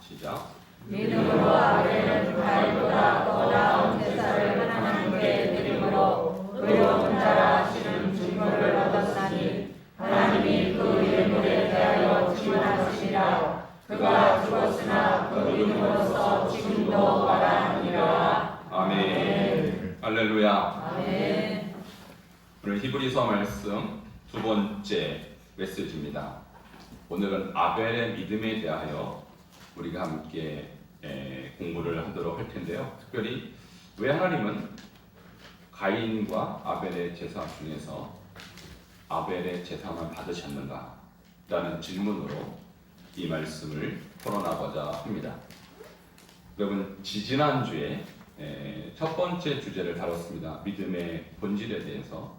시작. 믿음으로 아벨은 가인보다 더 나은 제사를 하나님께 드림으로 의로운 자라 하시는 증거를 얻었나니 하나님이 그 예물에 대하여 증언하시니라. 그가 죽었으나 그 믿음으로써 지금도 말하느니라. 아멘. 할렐루야. 아멘. 오늘 히브리서 말씀 두 번째 메시지입니다. 오늘은 아벨의 믿음에 대하여 우리가 함께 공부를 하도록 할 텐데요. 특별히 왜 하나님은 가인과 아벨의 제사 중에서 아벨의 제사만 받으셨는가? 라는 질문으로 이 말씀을 풀어나가고자 합니다. 여러분, 지지난주에 첫 번째 주제를 다뤘습니다. 믿음의 본질에 대해서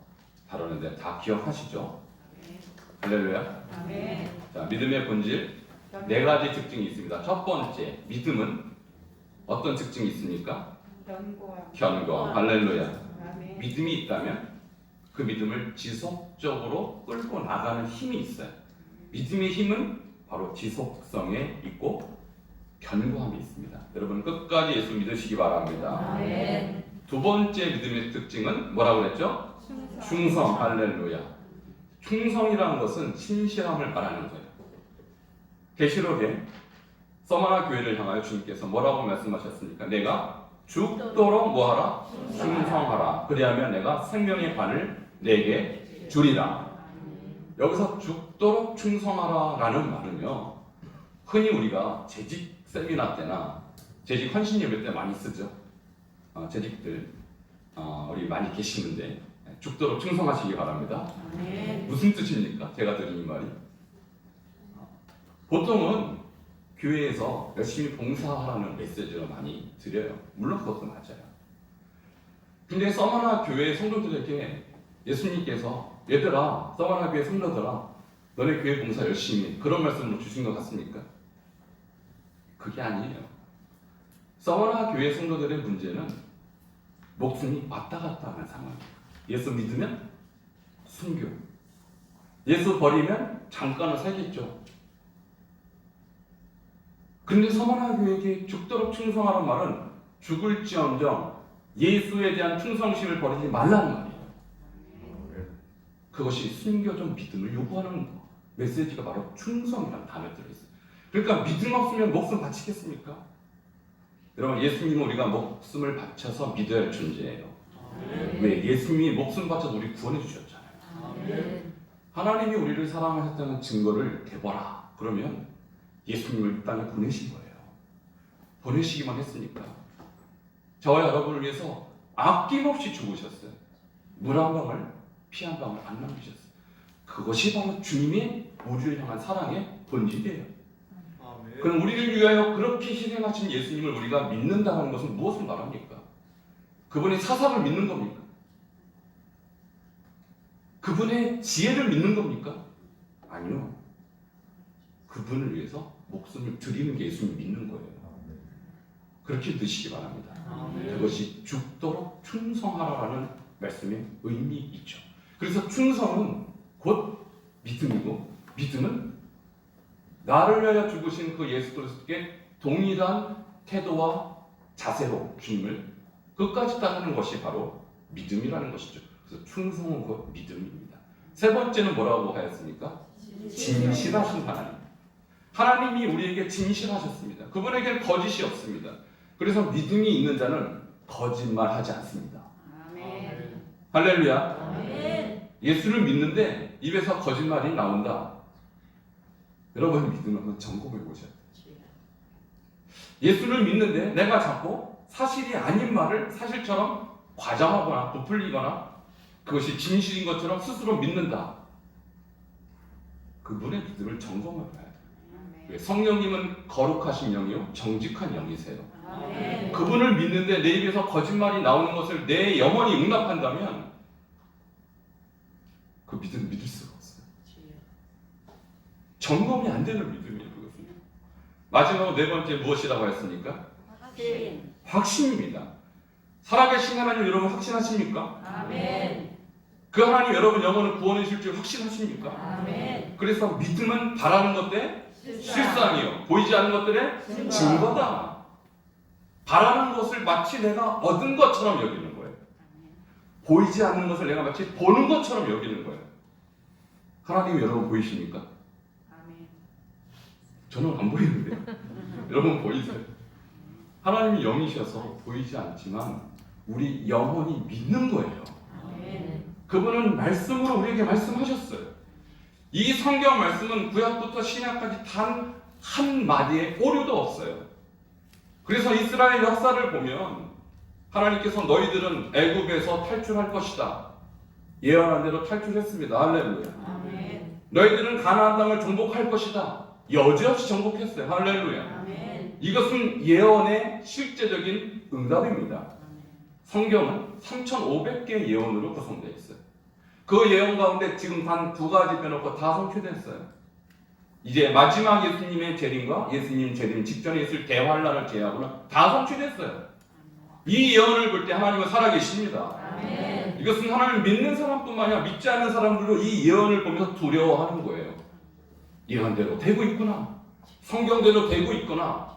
다뤘는데 다 기억하시죠? 할렐루야. 아멘. 자, 믿음의 본질 네 가지 특징이 있습니다. 첫 번째, 믿음은 어떤 특징이 있습니까? 견고함. 할렐루야. 아멘. 믿음이 있다면 그 믿음을 지속적으로 끌고 나가는 힘이 있어요. 믿음의 힘은 바로 지속성에 있고 견고함이 있습니다. 여러분 끝까지 예수 믿으시기 바랍니다. 아멘. 두 번째 믿음의 특징은 뭐라고 그랬죠? 충성. 할렐루야. 충성이라는 것은 신실함을 말하는 거예요. 계시록에 서머나 교회를 향하여 주님께서 뭐라고 말씀하셨습니까? 내가 죽도록 뭐하라? 충성하라. 그리하면 내가 생명의 반을 내게 주리라. 여기서 죽도록 충성하라 라는 말은요, 흔히 우리가 재직 세미나 때나 재직 헌신 예배 때 많이 쓰죠. 재직들 우리 많이 계시는데 죽도록 충성하시기 바랍니다. 아멘. 무슨 뜻입니까? 제가 드린 이 말이 보통은 교회에서 열심히 봉사하라는 메시지를 많이 드려요. 물론 그것도 맞아요. 근데 서머나 교회 성도들에게 예수님께서 얘들아, 서머나 교회 성도들아, 너네 교회 봉사 열심히 해. 그런 말씀을 주신 것 같습니까? 그게 아니에요. 서머나 교회 성도들의 문제는 목숨이 왔다 갔다 하는 상황이에요. 예수 믿으면 순교, 예수 버리면 잠깐은 살겠죠. 근데 서머나 교회에게 죽도록 충성하라는 말은 죽을지언정 예수에 대한 충성심을 버리지 말라는 말이에요. 그것이 숨겨진 믿음을 요구하는 메시지가 바로 충성이라는 단어에 들어있어요. 그러니까 믿음 없으면 목숨 바치겠습니까? 여러분, 예수님은 우리가 목숨을 바쳐서 믿어야 할 존재예요. 왜? 예수님이 목숨 바쳐서 우리 구원해 주셨잖아요. 아멘. 하나님이 우리를 사랑하셨다는 증거를 대봐라. 그러면 예수님을 이 땅에 보내신 거예요. 보내시기만 했으니까. 저와 여러분을 위해서 아낌없이 죽으셨어요. 물 한 방울, 피 한 방울 안 남기셨어요. 그것이 바로 주님의 우리를 향한 사랑의 본질이에요. 그럼 우리를 위하여 그렇게 희생하신 예수님을 우리가 믿는다는 것은 무엇을 말합니까? 그분의 사상을 믿는 겁니까? 그분의 지혜를 믿는 겁니까? 아니요. 그분을 위해서 목숨을 드리는 게 예수님 믿는 거예요. 그렇게 믿으시기 바랍니다. 그것이 죽도록 충성하라라는 말씀의 의미 있죠. 그래서 충성은 곧 믿음이고, 믿음은 나를 위하여 죽으신 그 예수 그리스도께 동일한 태도와 자세로 주님을 끝까지 따르는 것이 바로 믿음이라는 것이죠. 그래서 충성은 곧 믿음입니다. 세 번째는 뭐라고 하였습니까? 진실하신 하나님. 하나님이 우리에게 진실하셨습니다. 그분에게는 거짓이 없습니다. 그래서 믿음이 있는 자는 거짓말하지 않습니다. 아멘. 할렐루야. 아멘. 예수를 믿는데 입에서 거짓말이 나온다. 여러분, 믿음을 한번 점검해 보셔야 돼요. 예수를 믿는데 내가 자꾸 사실이 아닌 말을 사실처럼 과장하거나 부풀리거나 그것이 진실인 것처럼 스스로 믿는다. 그분의 믿음을 점검해 봐야 돼요. 성령님은 거룩하신 영이요 정직한 영이세요. 아멘. 그분을 믿는데 내 입에서 거짓말이 나오는 것을 내 영혼이 용납한다면 그 믿음을 믿을 수가 없어요. 점검이 안 되는 믿음이에요. 그것은. 마지막으로 네 번째 무엇이라고 했습니까? 확신. 확신입니다. 살아계신 하나님 여러분 확신하십니까? 아멘. 그 하나님 여러분 영혼을 구원해 주실 줄 확신하십니까? 아멘. 그래서 믿음은 바라는 것 때 실상이요. 보이지 않는 것들의 증거다. 바라는 것을 마치 내가 얻은 것처럼 여기는 거예요. 보이지 않는 것을 내가 마치 보는 것처럼 여기는 거예요. 하나님 여러분 보이십니까? 저는 안 보이는데요. 여러분 보이세요? 하나님이 영이셔서 보이지 않지만 우리 영혼이 믿는 거예요. 그분은 말씀으로 우리에게 말씀하셨어요. 이 성경 말씀은 구약부터 신약까지 단 한마디의 오류도 없어요. 그래서 이스라엘 역사를 보면 하나님께서 너희들은 애굽에서 탈출할 것이다. 예언한 대로 탈출했습니다. 할렐루야. 너희들은 가나안 땅을 정복할 것이다. 여지없이 정복했어요. 할렐루야. 이것은 예언의 실제적인 응답입니다. 성경은 3,500개의 예언으로 구성되어 있어요. 그 예언 가운데 지금 단 2가지 빼놓고 다 성취됐어요. 이제 마지막 예수님의 재림과 예수님 재림 직전에 있을 대환란을 제외하고는 다 성취됐어요. 이 예언을 볼 때 하나님은 살아계십니다. 이것은 하나님을 믿는 사람뿐만 아니라 믿지 않는 사람들도 이 예언을 보면서 두려워하는 거예요. 예언대로 되고 있구나. 성경대로 되고 있구나.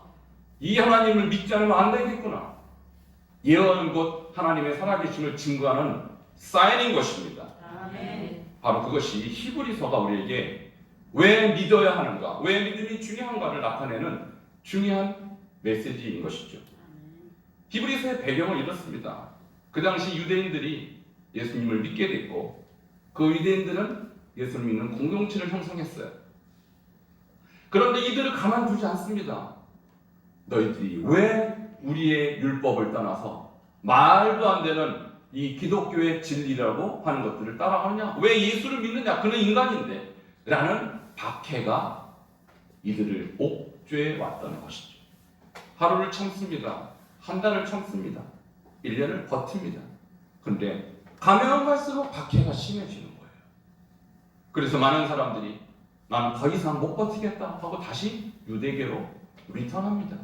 이 하나님을 믿지 않으면 안 되겠구나. 예언은 곧 하나님의 살아계심을 증거하는 사인인 것입니다. 바로 그것이 히브리서가 우리에게 왜 믿어야 하는가, 왜 믿음이 중요한가를 나타내는 중요한 메시지인 것이죠. 히브리서의 배경은 이렇습니다. 그 당시 유대인들이 예수님을 믿게 됐고 그 유대인들은 예수를 믿는 공동체를 형성했어요. 그런데 이들을 가만두지 않습니다. 너희들이 왜 우리의 율법을 떠나서 말도 안 되는 이 기독교의 진리라고 하는 것들을 따라가느냐? 왜 예수를 믿느냐? 그는 인간인데 라는 박해가 이들을 옥죄해 왔다는 것이죠. 하루를 참습니다. 한 달을 참습니다. 1년을 버팁니다. 그런데 가면 갈수록 박해가 심해지는 거예요. 그래서 많은 사람들이 나는 더 이상 못 버티겠다 하고 다시 유대교로 리턴합니다.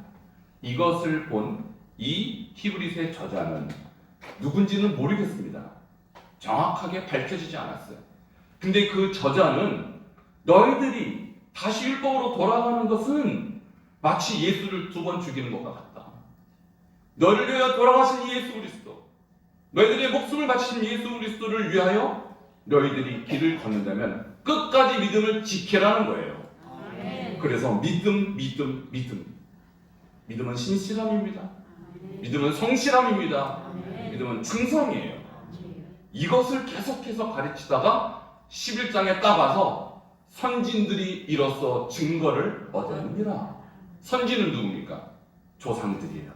이것을 본 이 히브리서의 저자는 누군지는 모르겠습니다. 정확하게 밝혀지지 않았어요. 근데 그 저자는 너희들이 다시 율법으로 돌아가는 것은 마치 예수를 2번 죽이는 것과 같다. 너희를 위하여 돌아가신 예수 그리스도, 너희들의 목숨을 바치신 예수 그리스도를 위하여 너희들이 길을 걷는다면 끝까지 믿음을 지켜라는 거예요. 그래서 믿음은 신실함입니다. 믿음은 성실함입니다. 믿음은 충성이에요. 이것을 계속해서 가르치다가 11장에 딱 와서 선진들이 이로써 증거를 얻으니라. 선진은 누굽니까? 조상들이에요.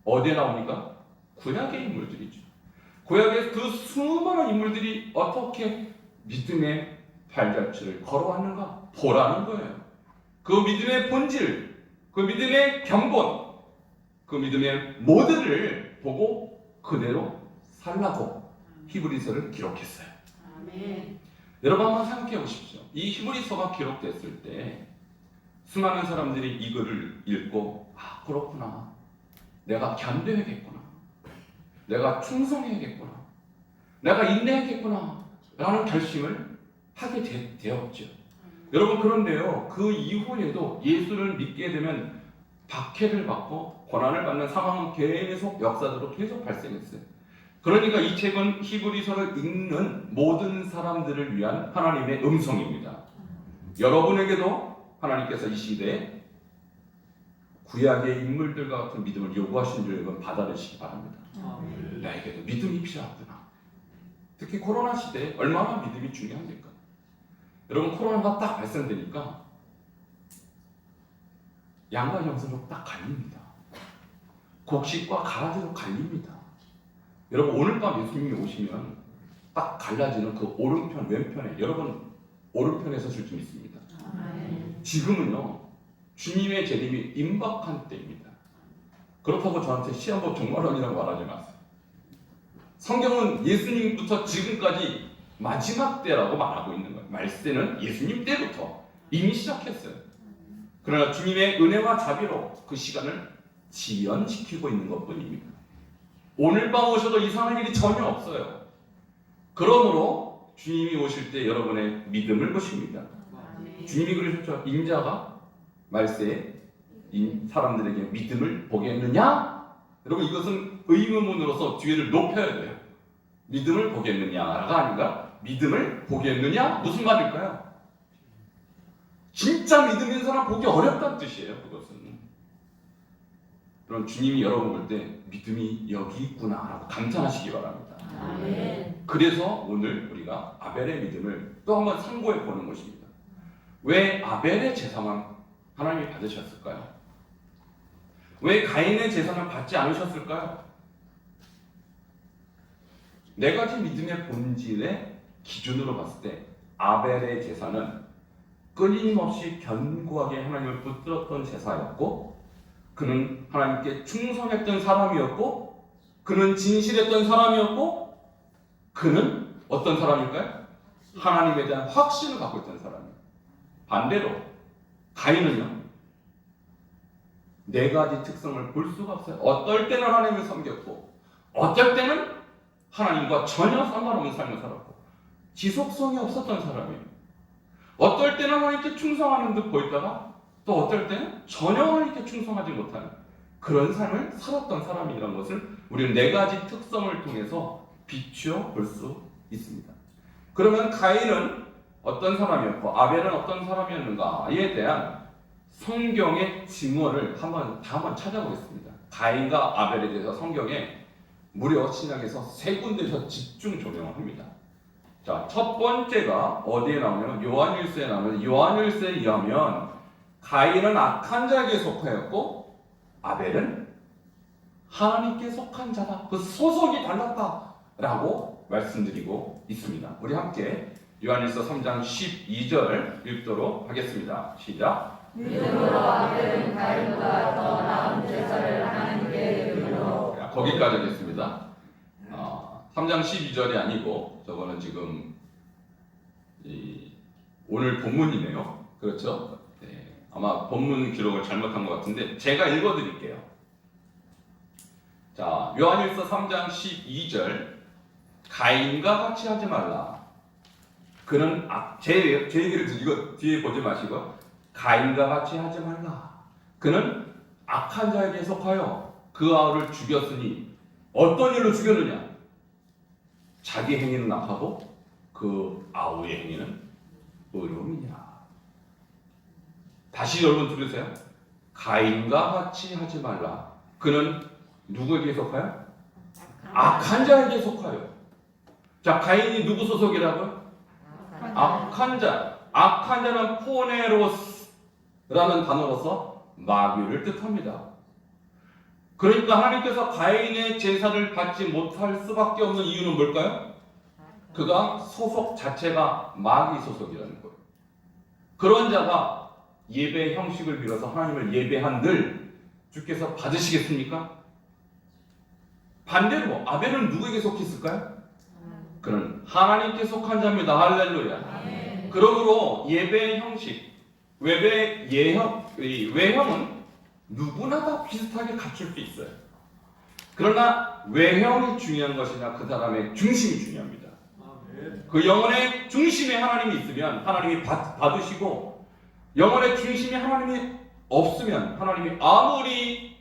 어디에 나옵니까? 구약의 인물들이죠. 구약의 그 수많은 인물들이 어떻게 믿음의 발자취를 걸어왔는가 보라는 거예요. 그 믿음의 본질, 그 믿음의 견본, 그 믿음의 모델을 보고 그대로 살라고 히브리서를 기록했어요. 여러분 한번 생각해 보십시오. 이 히브리서가 기록됐을 때 수많은 사람들이 이 글을 읽고 아 그렇구나. 내가 견뎌야겠구나. 내가 충성해야겠구나. 내가 인내하겠구나. 라는 결심을 하게 되었죠. 여러분 그런데요. 그 이후에도 예수를 믿게 되면 박해를 받고 고난을 받는 상황은 계속 역사적으로 계속 발생했어요. 그러니까 이 책은 히브리서를 읽는 모든 사람들을 위한 하나님의 음성입니다. 여러분에게도 하나님께서 이 시대에 구약의 인물들과 같은 믿음을 요구하신 줄 여러분 받아내시기 바랍니다. 나에게도 믿음이 필요하구나. 특히 코로나 시대에 얼마나 믿음이 중요합니까? 여러분 코로나가 딱 발생되니까 양과 염소로 딱 갈립니다. 곡식과 가라지로 갈립니다. 여러분 오늘 밤 예수님이 오시면 딱 갈라지는 그 오른편 왼편에 여러분 오른편에 서실 줄 믿습니다. 지금은요 주님의 재림이 임박한 때입니다. 그렇다고 저한테 시한법 종말론이라고 말하지 마세요. 성경은 예수님부터 지금까지 마지막 때라고 말하고 있는 거예요. 말세는 예수님 때부터 이미 시작했어요. 그러나 주님의 은혜와 자비로 그 시간을 지연시키고 있는 것뿐입니다. 오늘 밤 오셔도 이상할 일이 전혀 없어요. 그러므로 주님이 오실 때 여러분의 믿음을 보십니다. 주님이 그러셨죠. 인자가 말세에 사람들에게 믿음을 보겠느냐? 여러분 이것은 의문문으로서 뒤를 높여야 돼요. 믿음을 보겠느냐가 아니라 믿음을 보겠느냐? 무슨 말일까요? 진짜 믿음 있는 사람 보기 어렵다는 뜻이에요. 그것은. 그럼 주님이 여러분 볼 때 믿음이 여기 있구나라고 감탄하시기 바랍니다. 아멘. 그래서 오늘 우리가 아벨의 믿음을 또 한번 참고해 보는 것입니다. 왜 아벨의 제사만 하나님이 받으셨을까요? 왜 가인의 제사는 받지 않으셨을까요? 네 가지 믿음의 본질의 기준으로 봤을 때 아벨의 제사는 끊임없이 견고하게 하나님을 붙들었던 제사였고, 그는 하나님께 충성했던 사람이었고, 그는 진실했던 사람이었고, 그는 어떤 사람일까요? 하나님에 대한 확신을 갖고 있던 사람이에요. 반대로 가인은요, 네 가지 특성을 볼 수가 없어요. 어떨 때는 하나님을 섬겼고, 어떨 때는 하나님과 전혀 상관없는 삶을 살았고, 지속성이 없었던 사람이에요. 어떨 때는 하나님께 충성하는 듯 보였다가 또 어떨 때는 전혀 하나님께 충성하지 못하는 그런 삶을 살았던 사람이라는 것을 우리는 네 가지 특성을 통해서 비추어 볼 수 있습니다. 그러면 가인은 어떤 사람이었고 아벨은 어떤 사람이었는가에 대한 성경의 증언을 한번 찾아보겠습니다. 가인과 아벨에 대해서 성경에 무려 신약에서 세 군데에서 집중 조명을 합니다. 자, 첫 번째가 어디에 나오냐면 요한일서에 나오면, 요한일서에 의하면 가인은 악한 자에게 속하였고 아벨은 하나님께 속한 자다. 그 소속이 달랐다라고 말씀드리고 있습니다. 우리 함께 요한일서 3장 12절 읽도록 하겠습니다. 시작. 믿음으로 아벨은 가인보다 더 나은 제사를 하나님께 드리므로. 거기까지 하겠습니다. 3장 12절이 아니고 저거는 지금 오늘 본문이네요. 그렇죠? 네, 아마 본문 기록을 잘못한 것 같은데 제가 읽어드릴게요. 자, 요한일서 3장 12절 가인과 같이 하지 말라. 그는 제 얘기를 이거 뒤에 보지 마시고 가인과 같이 하지 말라. 그는 악한 자에게 속하여 그 아우를 죽였으니 어떤 일로 죽였느냐? 자기 행위는 악하고 그 아우의 행위는 의로움이냐. 다시 여러분 들으세요. 가인과 같이 하지 말라. 그는 누구에게 속하여? 악한 자에게 속하여. 자, 가인이 누구 소속이라고요? 악한 자. 악한 자는 포네로스라는 단어로서 마귀를 뜻합니다. 그러니까 하나님께서 가인의 제사를 받지 못할 수밖에 없는 이유는 뭘까요? 그가 소속 자체가 마귀 소속이라는 거예요. 그런 자가 예배 형식을 빌어서 하나님을 예배한들 주께서 받으시겠습니까? 반대로 아벨은 누구에게 속했을까요? 그는 하나님께 속한 자입니다. 할렐루야. 그러므로 예배 형식, 외형은 누구나 다 비슷하게 갖출 수 있어요. 그러나 외형이 중요한 것이냐 그 사람의 중심이 중요합니다. 그 영혼의 중심에 하나님이 있으면 하나님이 받으시고, 영혼의 중심에 하나님이 없으면 하나님이 아무리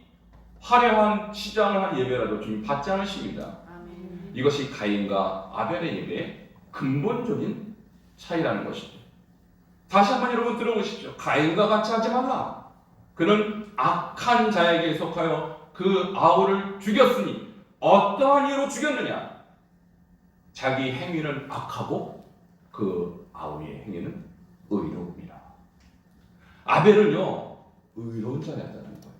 화려한 치장을 한 예배라도 주님 받지 않으십니다. 이것이 가인과 아벨의 예배의 근본적인 차이라는 것이죠. 다시 한번 여러분 들어보십시오. 가인과 같이 하지 말라. 그는 악한 자에게 속하여 그 아우를 죽였으니 어떠한 이유로 죽였느냐? 자기 행위는 악하고 그 아우의 행위는 의로움이라. 아벨은요 의로운 자였다는 거예요.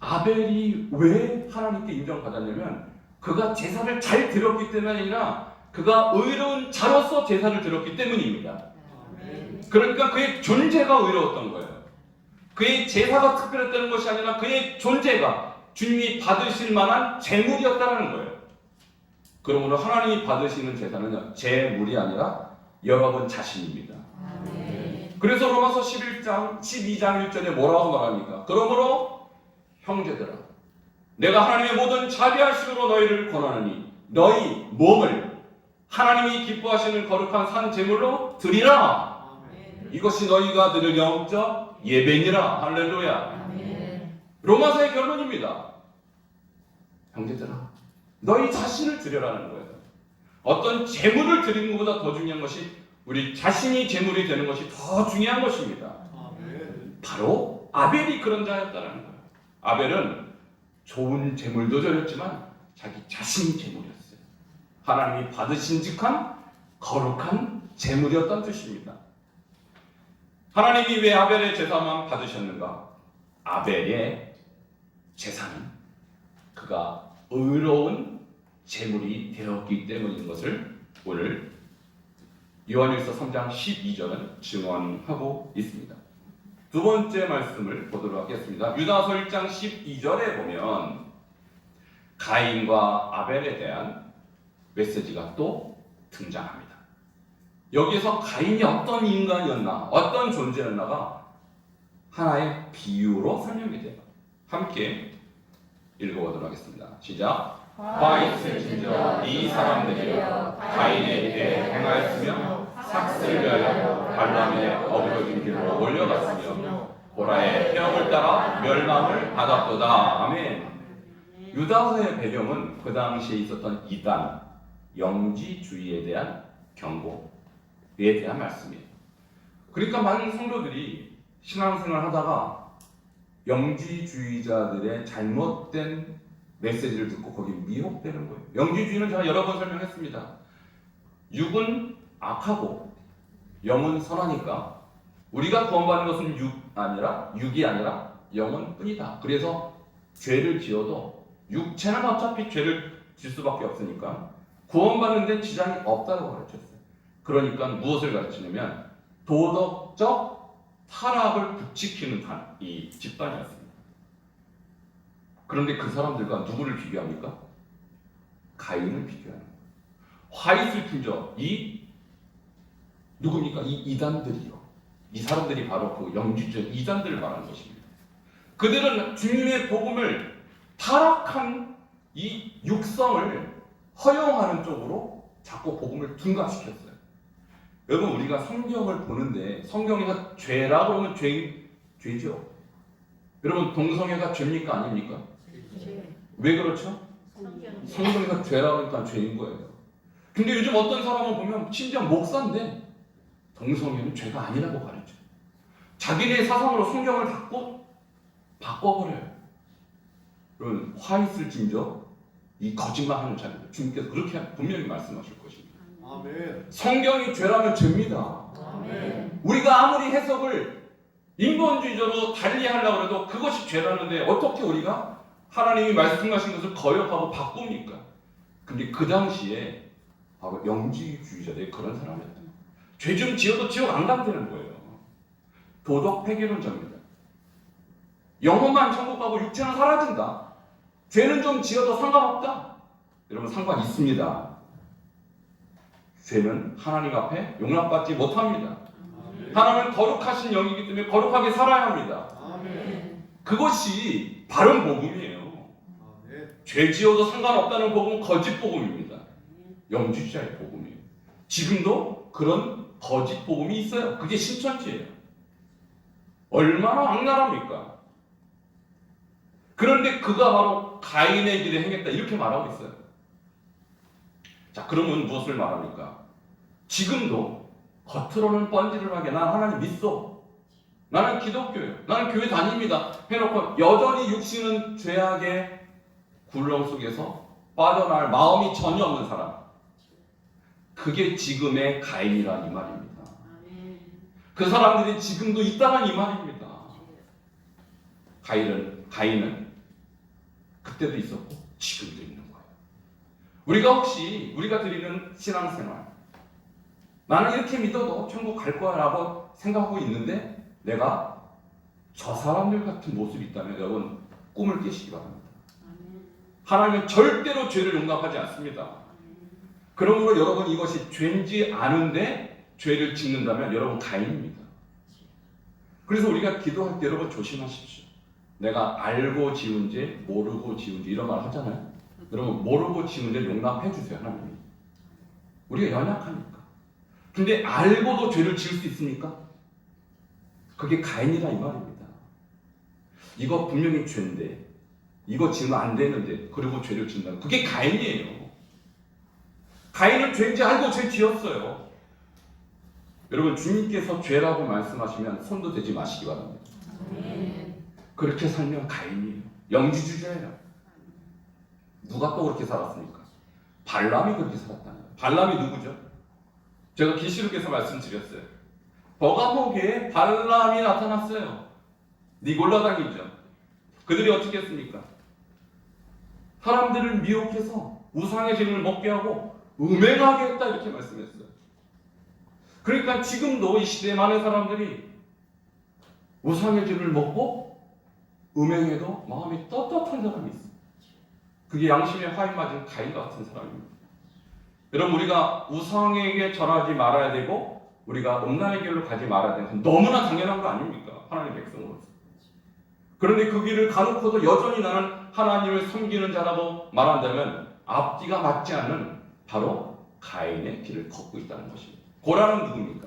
아벨이 왜 하나님께 인정받았냐면 그가 제사를 잘 드렸기 때문이 아니라 그가 의로운 자로서 제사를 드렸기 때문입니다. 그러니까 그의 존재가 의로웠던 거예요. 그의 제사가 특별했다는 것이 아니라 그의 존재가 주님이 받으실 만한 제물이었다는 거예요. 그러므로 하나님이 받으시는 제사는 제물이 아니라 여러분 자신입니다. 그래서 로마서 12장 1절에 뭐라고 말합니까? 그러므로 형제들아, 내가 하나님의 모든 자비하심으로 너희를 권하노니 너희 몸을 하나님이 기뻐하시는 거룩한 산 제물로 드리라. 이것이 너희가 드릴 영적 예배니라. 할렐루야. 아멘. 로마서의 결론입니다. 형제들아, 너희 자신을 드려라는 거예요. 어떤 재물을 드리는 것보다 더 중요한 것이 우리 자신이 재물이 되는 것이 더 중요한 것입니다. 바로 아벨이 그런 자였다는 거예요. 아벨은 좋은 재물도 드렸지만 자기 자신이 재물이었어요. 하나님이 받으신직한 거룩한 재물이었던 뜻입니다. 하나님이 왜 아벨의 제사만 받으셨는가? 아벨의 제사는 그가 의로운 제물이 되었기 때문인 것을 오늘 요한일서 3장 12절은 증언하고 있습니다. 두 번째 말씀을 보도록 하겠습니다. 유다서 1장 12절에 보면 가인과 아벨에 대한 메시지가 또 등장합니다. 여기에서 가인이 어떤 인간이었나, 어떤 존재였나가 하나의 비유로 설명이 돼요. 함께 읽어보도록 하겠습니다. 시작. 화 있을진저 이 사람들이여 가인에 대해 행하였으며 삭슬 위하여 발람의 어그러진 길로 올려갔으며 고라의 폐역을 따라 멸망을 받았도다. 아멘. 유다서의 배경은 그 당시에 있었던 이단, 영지주의에 대한 경고에 대한 말씀이에요. 그러니까 많은 성도들이 신앙생활 하다가 영지주의자들의 잘못된 메시지를 듣고 거기 미혹되는 거예요. 영지주의는 제가 여러 번 설명했습니다. 육은 악하고 영은 선하니까 우리가 구원받는 것은 육이 아니라 영은 뿐이다. 그래서 죄를 지어도 육체는 어차피 죄를 질 수밖에 없으니까 구원받는 데 지장이 없다고 가르쳤어요. 그러니까 무엇을 가르치냐면 도덕적 타락을 부추기는 이 집단이었습니다. 그런데 그 사람들과 누구를 비교합니까? 가인을 비교하는 거예요. 화이슬핀저 이 누굽니까? 이 이단들이요. 이 사람들이 바로 그 영지주의 이단들을 말하는 것입니다. 그들은 주님의 복음을 타락한 이 육성을 허용하는 쪽으로 자꾸 복음을 둔갑시켰어요. 여러분 우리가 성경을 보는데 성경에서 죄라고 하면 죄죠. 여러분 동성애가 죄입니까 아닙니까? 왜 그렇죠? 성경에서 죄라고 하니까 죄인 거예요. 근데 요즘 어떤 사람을 보면 심지어 목사인데 동성애는 죄가 아니라고 가르쳐요. 자기네 사상으로 성경을 바꿔버려요. 여러분 화 있을진저 이 거짓말하는 자들 주님께서 그렇게 분명히 말씀하실 것입니다. 아멘. 성경이 죄라면 죄입니다. 아멘. 우리가 아무리 해석을 인본주의적으로 달리하려고 해도 그것이 죄라는데 어떻게 우리가 하나님이 말씀하신 것을 거역하고 바꿉니까? 근데 그 당시에 바로 영지주의자들이 그런 사람이었다. 죄 좀 지어도 지옥 안 가면 되는 거예요. 도덕 폐기론자입니다. 영혼만 천국 가고 육체는 사라진다. 죄는 좀 지어도 상관없다. 여러분 상관 있습니다. 죄는 하나님 앞에 용납받지 못합니다. 하나님은 거룩하신 영이기 때문에 거룩하게 살아야 합니다. 아멘. 그것이 바른 복음이에요. 아멘. 죄 지어도 상관없다는 복음은 거짓 복음입니다. 영지주의자의 복음이에요. 지금도 그런 거짓 복음이 있어요. 그게 신천지예요. 얼마나 악랄합니까? 그런데 그가 바로 가인의 길에 행했다 이렇게 말하고 있어요. 자, 그러면 무엇을 말합니까? 지금도 겉으로는 뻔질을하게 난 하나님 믿어. 나는 기독교예요. 나는 교회 다닙니다. 해놓고 여전히 육신은 죄악의 굴렁 속에서 빠져나갈 마음이 전혀 없는 사람. 그게 지금의 가인이란 이 말입니다. 그 사람들이 지금도 있다는 이 말입니다. 가인은 그때도 있었고 지금도 있는 거예요. 우리가 드리는 신앙생활, 나는 이렇게 믿어도 천국 갈 거야 라고 생각하고 있는데 내가 저 사람들 같은 모습이 있다면 여러분 꿈을 깨시기 바랍니다. 하나님은 절대로 죄를 용납하지 않습니다. 그러므로 여러분 이것이 죄인지 아는데 죄를 짓는다면 여러분 가인입니다. 그래서 우리가 기도할 때 여러분 조심하십시오. 내가 알고 지은 죄, 모르고 지은 죄 이런 말 하잖아요. 여러분 모르고 지은 죄 용납해 주세요. 하나님이. 우리가 연약하니까. 근데 알고도 죄를 지을 수 있습니까? 그게 가인이라 이 말입니다. 이거 분명히 죄인데, 이거 지으면 안 되는데, 그리고 죄를 짓는다. 그게 가인이에요. 가인은 죄인지 알고 죄 지었어요. 여러분, 주님께서 죄라고 말씀하시면 손도 대지 마시기 바랍니다. 그렇게 살면 가인이에요. 영지주자예요. 누가 또 그렇게 살았습니까? 발람이 그렇게 살았다는 거예요. 발람이 누구죠? 제가 계시록에서 말씀드렸어요. 버가목에 발람이 나타났어요. 니골라당이죠. 그들이 어떻게 했습니까? 사람들을 미혹해서 우상의 재물을 먹게 하고 음행하게 했다 이렇게 말씀했어요. 그러니까 지금도 이 시대에 많은 사람들이 우상의 재물을 먹고 음행해도 마음이 떳떳한 사람이 있어요. 그게 양심에 화인 맞은 가인 같은 사람입니다. 여러분, 우리가 우상에게 절하지 말아야 되고 우리가 음란의 길로 가지 말아야 되는 건 너무나 당연한 거 아닙니까? 하나님의 백성으로서. 그런데 그 길을 가놓고도 여전히 나는 하나님을 섬기는 자라고 말한다면 앞뒤가 맞지 않는 바로 가인의 길을 걷고 있다는 것입니다. 고라는 누굽니까?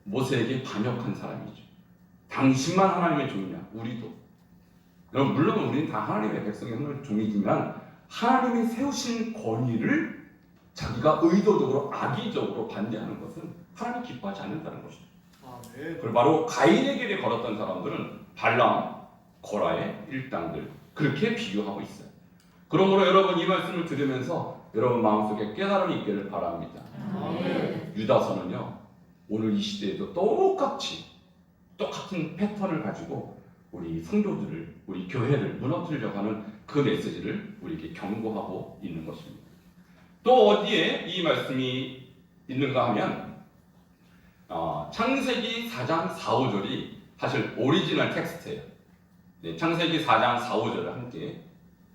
모세에게 반역한 사람이죠. 당신만 하나님의 종이냐? 우리도. 여러분, 물론 우리는 다 하나님의 백성의 종이지만 하나님이 세우신 권위를 자기가 의도적으로 악의적으로 반대하는 것은 하나님 기뻐하지 않는다는 것이죠. 그리고 바로 가인의 길에 걸었던 사람들은 발람, 고라의 일당들, 그렇게 비교하고 있어요. 그러므로 여러분, 이 말씀을 들으면서 여러분 마음속에 깨달음이 있기를 바랍니다. 유다서는요, 오늘 이 시대에도 똑같은 패턴을 가지고 우리 성도들을, 우리 교회를 무너뜨리려고 하는 그 메시지를 우리에게 경고하고 있는 것입니다. 또 어디에 이 말씀이 있는가 하면 창세기 4장 4, 5절이 사실 오리지널 텍스트예요. 네, 창세기 4장 4, 5절을 함께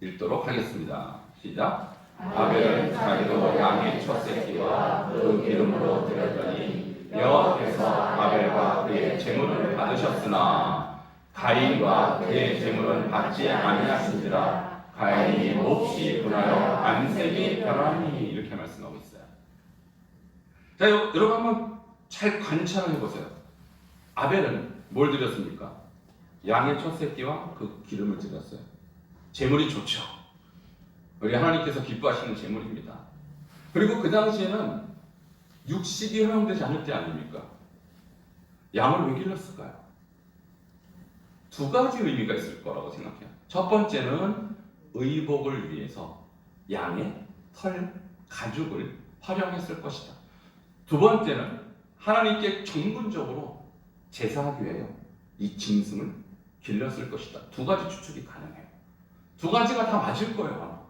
읽도록 하겠습니다. 시작. 아벨은 자기도 양의 첫 새끼와 그 기름으로 드렸더니 여호와께서 아벨과 그의 제물을 받으셨으나 가인과 그의 제물은 받지 아니하신지라. 가인이 몹시 분하여 안색이 변하니, 이렇게 말씀하고 있어요. 자, 여러분 한번 잘 관찰해 보세요. 아벨은 뭘 드렸습니까? 양의 첫 새끼와 그 기름을 드렸어요. 제물이 좋죠. 우리 하나님께서 기뻐하시는 제물입니다. 그리고 그 당시에는 육식이 허용되지 않을 때 아닙니까? 양을 왜 길렀을까요? 두 가지 의미가 있을 거라고 생각해요. 첫 번째는 의복을 위해서 양의 털, 가죽을 활용했을 것이다. 두 번째는 하나님께 전문적으로 제사하기 위해 이 짐승을 길렀을 것이다. 두 가지 추측이 가능해요. 두 가지가 다 맞을 거예요.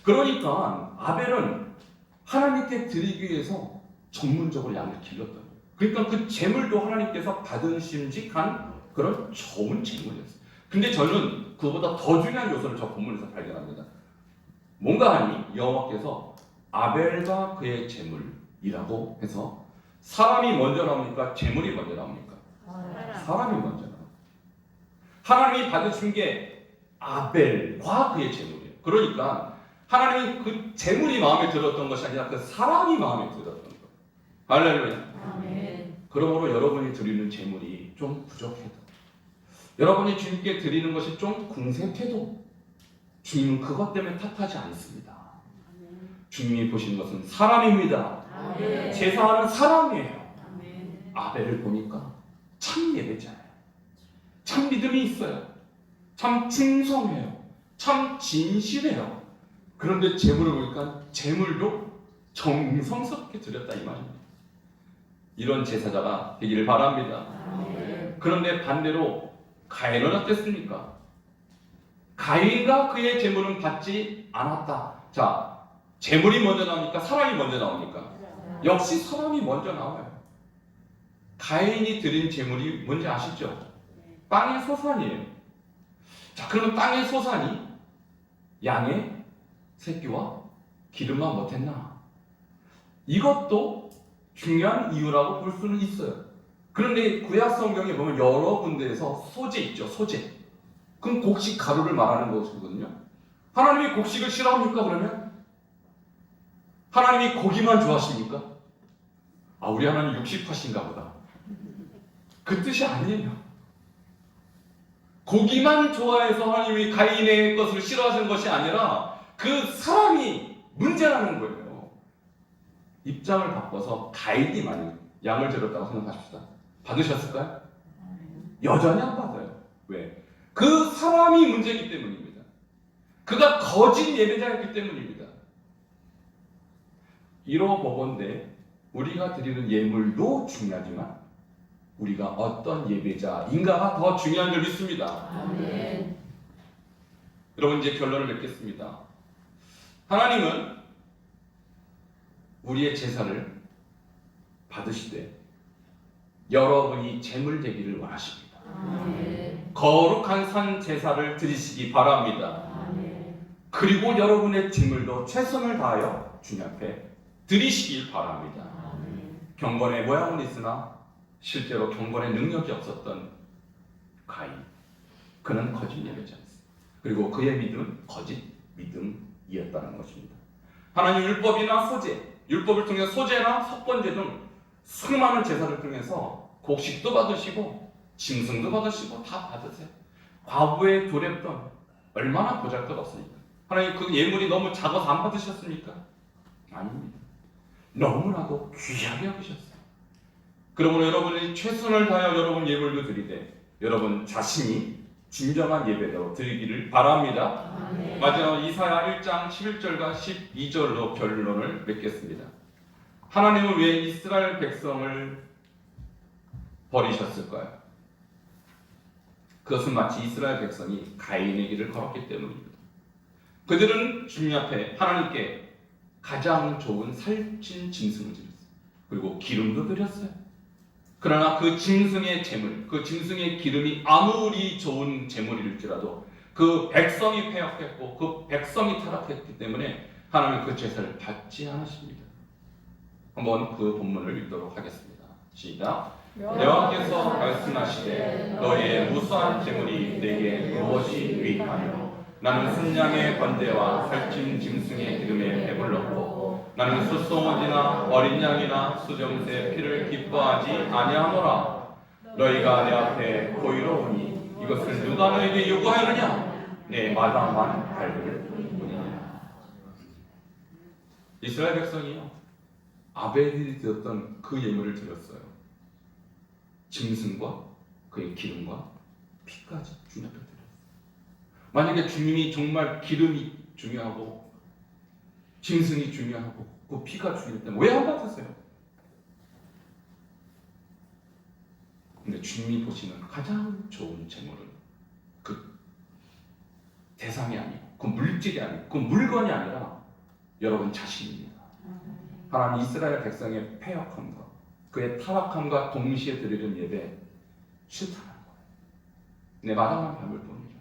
그러니까 아벨은 하나님께 드리기 위해서 전문적으로 양을 길렀던 거예요. 그러니까 그 제물도 하나님께서 받으심직한 그런 좋은 제물이었어요. 근데 저는 그보다 더 중요한 요소를 저 본문에서 발견합니다. 뭔가 하니 여호와께서 아벨과 그의 제물이라고 해서 사람이 먼저 나옵니까? 제물이 먼저 나옵니까? 사람이 먼저 나옵니다. 하나님이 받으신 게 아벨과 그의 제물이에요. 그러니까 하나님이 그 제물이 마음에 들었던 것이 아니라 그 사람이 마음에 들었던 거예요. 할렐루야. 그러므로 여러분이 드리는 제물이 좀 부족해도, 여러분이 주님께 드리는 것이 좀 궁색해도 주님은 그것 때문에 탓하지 않습니다. 주님이 보시는 것은 사람입니다. 제사하는 사람이에요. 아벨을 보니까 참 예배자예요. 참 믿음이 있어요. 참 충성해요. 참 진실해요. 그런데 제물을 보니까 제물도 정성스럽게 드렸다 이 말입니다. 이런 제사자가 되기를 바랍니다. 그런데 반대로 가인은 어땠습니까? 가인과 그의 제물은 받지 않았다. 자, 제물이 먼저 나오니까 사람이 먼저 나오니까 역시 사람이 먼저 나와요. 가인이 드린 제물이 뭔지 아시죠? 땅의 소산이에요. 자, 그러면 땅의 소산이 양의 새끼와 기름만 못했나? 이것도 중요한 이유라고 볼 수는 있어요. 그런데 구약 성경에 보면 여러 군데에서 소재 있죠, 소재. 그럼 곡식 가루를 말하는 것이거든요. 하나님이 곡식을 싫어합니까? 그러면 하나님이 고기만 좋아하십니까? 아, 우리 하나님 육식파신가 보다. 그 뜻이 아니에요. 고기만 좋아해서 하나님이 가인의 것을 싫어하시는 것이 아니라 그 사람이 문제라는 거예요. 입장을 바꿔서 가인이 만약 양을 드렸다고 생각하십시다. 받으셨을까요? 여전히 안 받아요. 왜? 그 사람이 문제이기 때문입니다. 그가 거짓 예배자였기 때문입니다. 이러보건대 우리가 드리는 예물도 중요하지만 우리가 어떤 예배자인가가 더 중요한 줄 믿습니다. 아멘. 여러분 이제 결론을 맺겠습니다. 하나님은 우리의 제사를 받으시되 여러분이 제물 되기를 원하십니다. 아멘. 거룩한 산 제사를 드리시기 바랍니다. 아멘. 그리고 여러분의 제물도 최선을 다하여 주님 앞에 드리시길 바랍니다. 아멘. 경건의 모양은 있으나 실제로 경건의 능력이 없었던 가인, 그는 거짓 예배자였습니다. 그리고 그의 믿음은 거짓 믿음이었다는 것입니다. 하나님 율법이나 소제, 율법을 통해 소제나 석번제 등 수많은 제사를 통해서 곡식도 받으시고 짐승도 받으시고 다 받으세요. 과부의 두렵던 얼마나 보잘것없습니까? 하나님 그 예물이 너무 작아서 안 받으셨습니까? 아닙니다. 너무나도 귀하게 여기셨어요. 그러므로 여러분이 최선을 다하여 여러분 예물도 드리되 여러분 자신이 진정한 예배로 드리기를 바랍니다. 아멘. 마지막 이사야 1장 11절과 12절로 결론을 맺겠습니다. 하나님은 왜 이스라엘 백성을 버리셨을까요? 그것은 마치 이스라엘 백성이 가인의 길을 걸었기 때문입니다. 그들은 주님 앞에 하나님께 가장 좋은 살찐 짐승을 드렸어요. 그리고 기름도 드렸어요. 그러나 그 짐승의 제물, 그 짐승의 기름이 아무리 좋은 제물일지라도 그 백성이 패역했고 그 백성이 타락했기 때문에 하나님은 그 제사를 받지 않으십니다. 한번 그 본문을 읽도록 하겠습니다. 시작. 여호와께서 말씀하시되 너희의 무수한 제물이 내게 무엇이 유익하며 나는 순양의 번제와 살찐 짐승의 기름에 배불렀고 나는 숫송아지나 어린 양이나 수정새 피를 기뻐하지 아니하노라. 너희가 내 앞에 보이러오니 이것을 누가 너에게 요구하였느냐? 내 마당만 밟을 뿐이냐. 이스라엘 백성이요, 아벨이 드렸던 그 예물을 드렸어요. 짐승과 그의 기름과 피까지 주님 앞에 드렸어요. 만약에 주님이 정말 기름이 중요하고 짐승이 중요하고 그 피가 중요했다면 왜 안 받으세요? 근데 주님이 보시는 가장 좋은 제물은 그 대상이 아니고 그 물질이 아니고 그 물건이 아니라 여러분 자신입니다. 하나님 이스라엘 백성의 패역함과 그의 타락함과 동시에 드리는 예배 싫다는 거예요. 내 마당만 밟을 뿐이죠.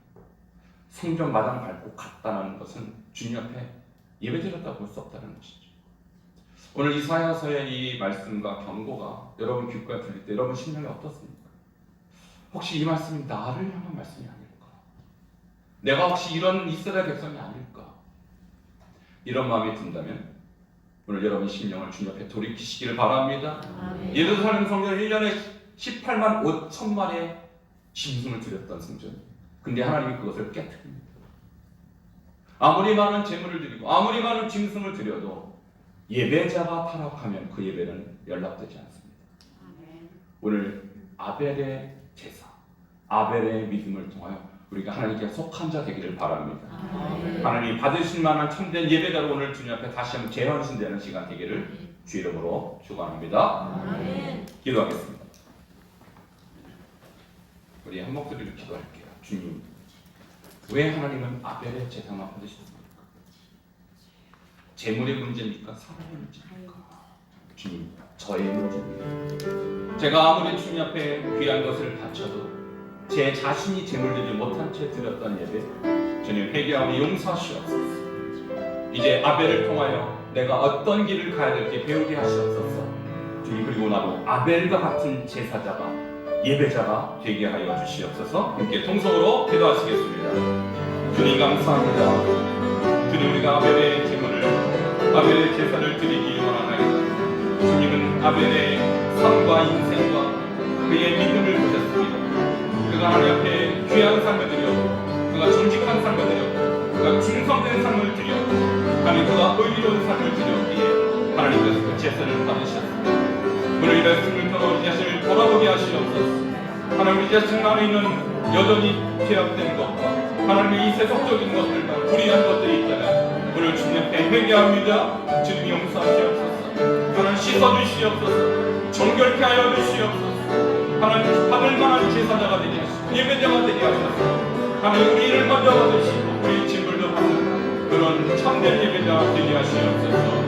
성전 마당 밟고 갔다는 것은 주님 앞에 예배 드렸다고 볼 수 없다는 것이죠. 오늘 이사야서의 이 말씀과 경고가 여러분 귓가에 들릴 때 여러분 심령이 어떻습니까? 혹시 이 말씀이 나를 향한 말씀이 아닐까? 내가 혹시 이런 이스라엘 백성이 아닐까? 이런 마음이 든다면 오늘 여러분 심령을 주님 앞에 돌이키시기를 바랍니다. 아멘. 예루살렘 성전 1년에 18만 5천 마리의 짐승을 드렸던 성전이에요. 근데 하나님이 그것을 깨뜨립니다. 아무리 많은 제물을 드리고 아무리 많은 짐승을 드려도 예배자가 타락하면 그 예배는 연락되지 않습니다. 오늘 아벨의 제사, 아벨의 믿음을 통하여 우리가 하나님께 속한 자 되기를 바랍니다. 하나님 받으실 만한 참된 예배자로 오늘 주님 앞에 다시 한번 재헌신되는 시간 되기를 주 이름으로 축원합니다. 기도하겠습니다. 우리 한 목소리로 기도할게요. 주님, 왜 하나님은 아벨의 제사만 받으셨습니까? 재물의 문제입니까? 사랑의 문제입니까? 주님, 저의 문제입니다. 제가 아무리 주님 앞에 귀한 것을 바쳐도 제 자신이 재물들이 못한 채 드렸던 예배, 주님 회개하오니 용서하시옵소서. 이제 아벨을 통하여 내가 어떤 길을 가야 될지 배우게 하시옵소서. 주님, 그리고 나도 아벨과 같은 제사자가, 예배자가 되게 하여 주시옵소서. 함께 통성으로 기도하시겠습니다. 주님 감사합니다. 주님, 우리가 아벨의 제물을, 아벨의 제사를 드리기 원하나이다. 주님은 아벨의 삶과 인생과 그의 믿음을 보셨습니다. 그가 하나님 앞에 귀한 삶을 드렸고, 그가 정직한 삶을 드렸고, 그가 충성된 삶을 드렸고, 하나님 그가 의로운 삶을 드렸기에 하나님께서 그 제사를 받으셨습니다. 그로 인해 승을 통해 우리 자신을 돌아보게 하시옵소서. 하나님 우리 자신 안에 있는 여전히 죄악된 것과 하나님의 이 세속적인 것들과 불의한 것들이 있다면 오늘 주님 앞에 회개합니다. 주님 용서하시옵소서. 하나님 씻어주시옵소서. 정결케 하여 주시옵소서. 하나님 받을 만한 제사자가 되게 하시고 예배자가 되게 하셔서 하나님 우리 일을 먼저 받으시고 우리 짐을도 받는 그런 참된 예배자가 되게 하시옵소서.